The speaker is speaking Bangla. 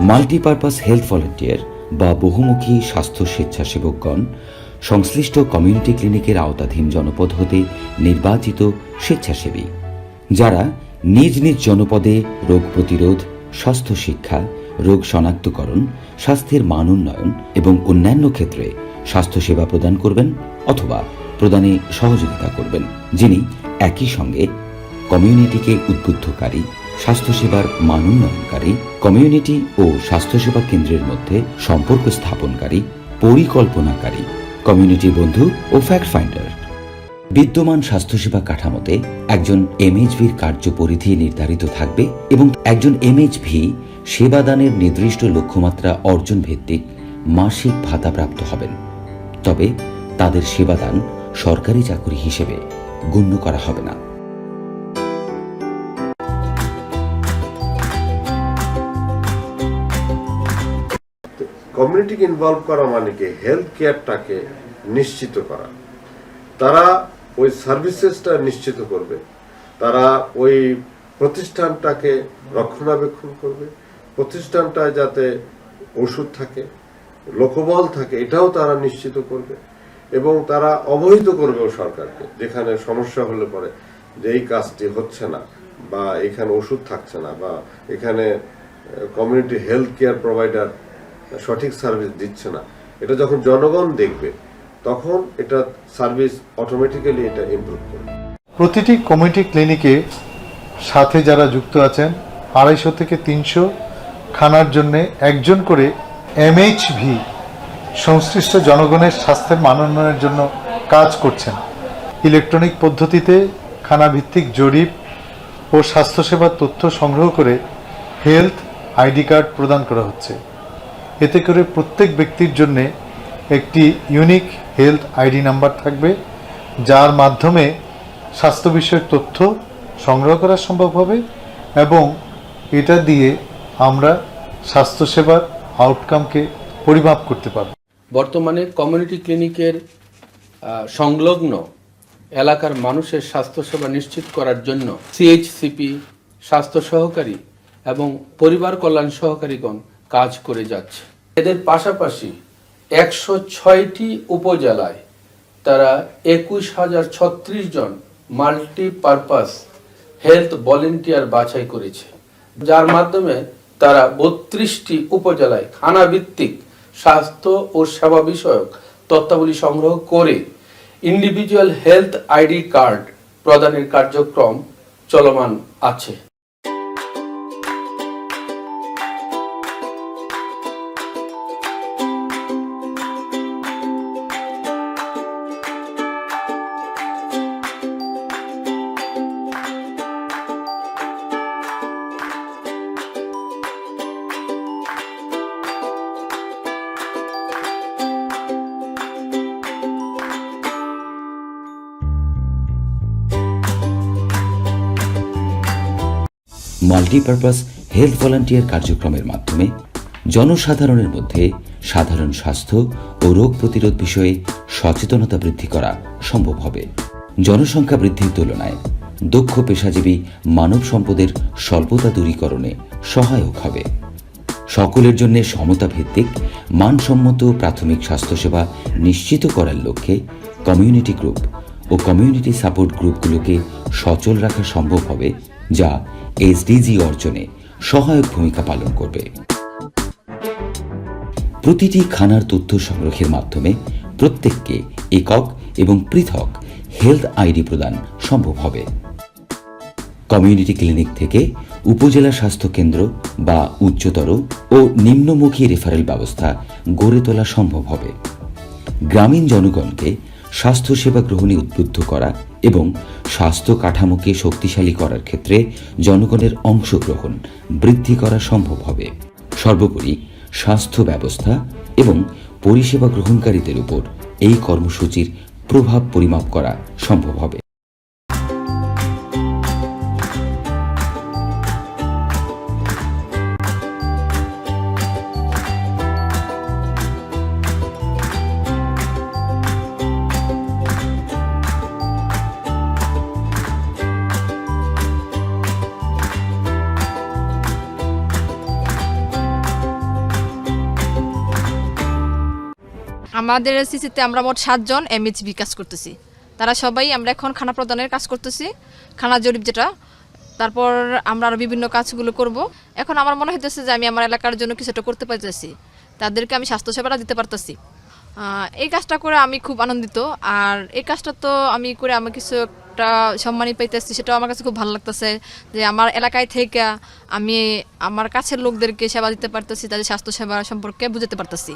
মাল্টিপারপাস হেলথ ভলান্টিয়ার বা বহুমুখী স্বাস্থ্য স্বেচ্ছাসেবকগণ সংশ্লিষ্ট কমিউনিটি ক্লিনিকের আওতাধীন জনপদ হতে নির্বাচিত স্বেচ্ছাসেবী, যারা নিজ নিজ জনপদে রোগ প্রতিরোধ, স্বাস্থ্য শিক্ষা, রোগ শনাক্তকরণ, স্বাস্থ্যের মান উন্নয়ন এবং অন্যান্য ক্ষেত্রে স্বাস্থ্যসেবা প্রদান করবেন অথবা প্রদানে সহযোগিতা করবেন, যিনি একই সঙ্গে কমিউনিটিকে উদ্বুদ্ধকারী, স্বাস্থ্যসেবার মান উন্নয়নকারী, কমিউনিটি ও স্বাস্থ্যসেবা কেন্দ্রের মধ্যে সম্পর্ক স্থাপনকারী, পরিকল্পনাকারী, কমিউনিটি বন্ধু ও ফ্যাক্ট ফাইন্ডার। বিদ্যমান স্বাস্থ্যসেবা কাঠামোতে একজন এমএইচভির কার্যপরিধি নির্ধারিত থাকবে এবং একজন এমএইচভি সেবাদানের নির্দিষ্ট লক্ষ্যমাত্রা অর্জন ভিত্তিক মাসিক ভাতাপ্রাপ্ত হবেন। তবে তাদের সেবাদান সরকারি চাকরি হিসেবে গণ্য করা হবে না। কমিউনিটিকে ইনভলভ করা মানে কি হেলথ কেয়ারটাকে নিশ্চিত করা। তারা ওই সার্ভিসেসটা নিশ্চিত করবে, তারা ওই প্রতিষ্ঠানটাকে রক্ষণাবেক্ষণ করবে, প্রতিষ্ঠানটায় যাতে ওষুধ থাকে, লোকবল থাকে, এটাও তারা নিশ্চিত করবে এবং তারা অবহিত করবেও সরকারকে যেখানে সমস্যা হলে পরে যে এই কাজটি হচ্ছে না বা এখানে ওষুধ থাকছে না বা এখানে কমিউনিটি হেলথ কেয়ার প্রোভাইডার সঠিক সার্ভিস দিচ্ছে না। এটা যখন জনগণ দেখবে তখন এটা সার্ভিস অটোমেটিক্যালি এটা ইমপ্রুভ করবে। প্রতিটি কমিউনিটি ক্লিনিকে সাথে যারা যুক্ত আছেন 250 থেকে 300 খানার জন্য একজন করে এমএইচভি সংশ্লিষ্ট জনগণের স্বাস্থ্যের মান উন্নয়নের জন্য কাজ করছেন। ইলেকট্রনিক পদ্ধতিতে খানাভিত্তিক জরিপ ও স্বাস্থ্যসেবার তথ্য সংগ্রহ করে হেলথ আইডি কার্ড প্রদান করা হচ্ছে। এতে করে প্রত্যেক ব্যক্তির জন্য একটি ইউনিক হেলথ আইডি নাম্বার থাকবে, যার মাধ্যমে স্বাস্থ্য বিষয়ক তথ্য সংগ্রহ করা সম্ভব হবে এবং এটা দিয়ে আমরা স্বাস্থ্যসেবার আউটকামকে পরিমাপ করতে পারব। বর্তমানে কমিউনিটি ক্লিনিকের সংলগ্ন এলাকার মানুষের স্বাস্থ্যসেবা নিশ্চিত করার জন্য সিএইচসিপি, স্বাস্থ্য সহকারী এবং পরিবার কল্যাণ সহকারীগণ কাজ করে যাচ্ছে। এদের পাশাপাশি 106টি উপজেলায় তারা 21,036 জন মাল্টিপারপাস হেলথ ভলান্টিয়ার বাছাই করেছে, যার মাধ্যমে তারা 32টি উপজেলায় খানাভিত্তিক স্বাস্থ্য ও সেবা বিষয়ক তথ্যাবলী সংগ্রহ করে ইন্ডিভিজুয়াল হেলথ আইডি কার্ড প্রদানের কার্যক্রম চলমান আছে। মাল্টিপারপাস হেলথ ভলান্টিয়ার কার্যক্রমের মাধ্যমে জনসাধারণের মধ্যে সাধারণ স্বাস্থ্য ও রোগ প্রতিরোধ বিষয়ে সচেতনতা বৃদ্ধি করা সম্ভব হবে। জনসংখ্যা বৃদ্ধির তুলনায় দক্ষ পেশাজীবী মানব সম্পদের স্বল্পতা দূরীকরণে সহায়ক হবে। সকলের জন্য সমতা ভিত্তিক মানসম্মত প্রাথমিক স্বাস্থ্যসেবা নিশ্চিত করার লক্ষ্যে কমিউনিটি গ্রুপ ও কমিউনিটি সাপোর্ট গ্রুপগুলোকে সচল রাখা সম্ভব হবে, যা এসডিজি অর্জনে সহায়ক ভূমিকা পালন করবে। প্রতিটি খানার তথ্য সংগ্রহের মাধ্যমে প্রত্যেককে একক এবং পৃথক হেলথ আইডি প্রদান সম্ভব হবে। কমিউনিটি ক্লিনিক থেকে উপজেলা স্বাস্থ্য কেন্দ্র বা উচ্চতর ও নিম্নমুখী রেফারেল ব্যবস্থা গড়ে তোলা সম্ভব হবে। গ্রামীণ জনগণকে স্বাস্থ্যসেবা গ্রহণে উদ্বুদ্ধ করা এবং স্বাস্থ্য কাঠামোকে শক্তিশালী করার ক্ষেত্রে জনগণের অংশগ্রহণ বৃদ্ধি করা সম্ভব হবে। সর্বোপরি স্বাস্থ্য ব্যবস্থা এবং পরিষেবা গ্রহণকারীদের উপর এই কর্মসূচির প্রভাব পরিমাপ করা সম্ভব হবে। আমাদের সিসিতে আমরা মোট 7 জন এমএইচবি কাজ করতেছি। তারা সবাই আমরা এখন খানা প্রদানের কাজ করতেছি, খানা জরিপ যেটা, তারপর আমরা আরও বিভিন্ন কাজগুলো করব। এখন আমার মনে হইতেছে যে আমি আমার এলাকার জন্য কিছু একটা করতে পারতেছি, তাদেরকে আমি স্বাস্থ্যসেবাটা দিতে পারতেছি। এই কাজটা করে আমি খুব আনন্দিত। আর এই কাজটা তো আমি করে আমি কিছু একটা সম্মানই পাইতেছি, সেটাও আমার কাছে খুব ভালো লাগতেছে যে আমার এলাকায় থেকে আমি আমার কাছের লোকদেরকে সেবা দিতে পারতেছি, তাদের স্বাস্থ্যসেবা সম্পর্কে বুঝাতে পারতেছি।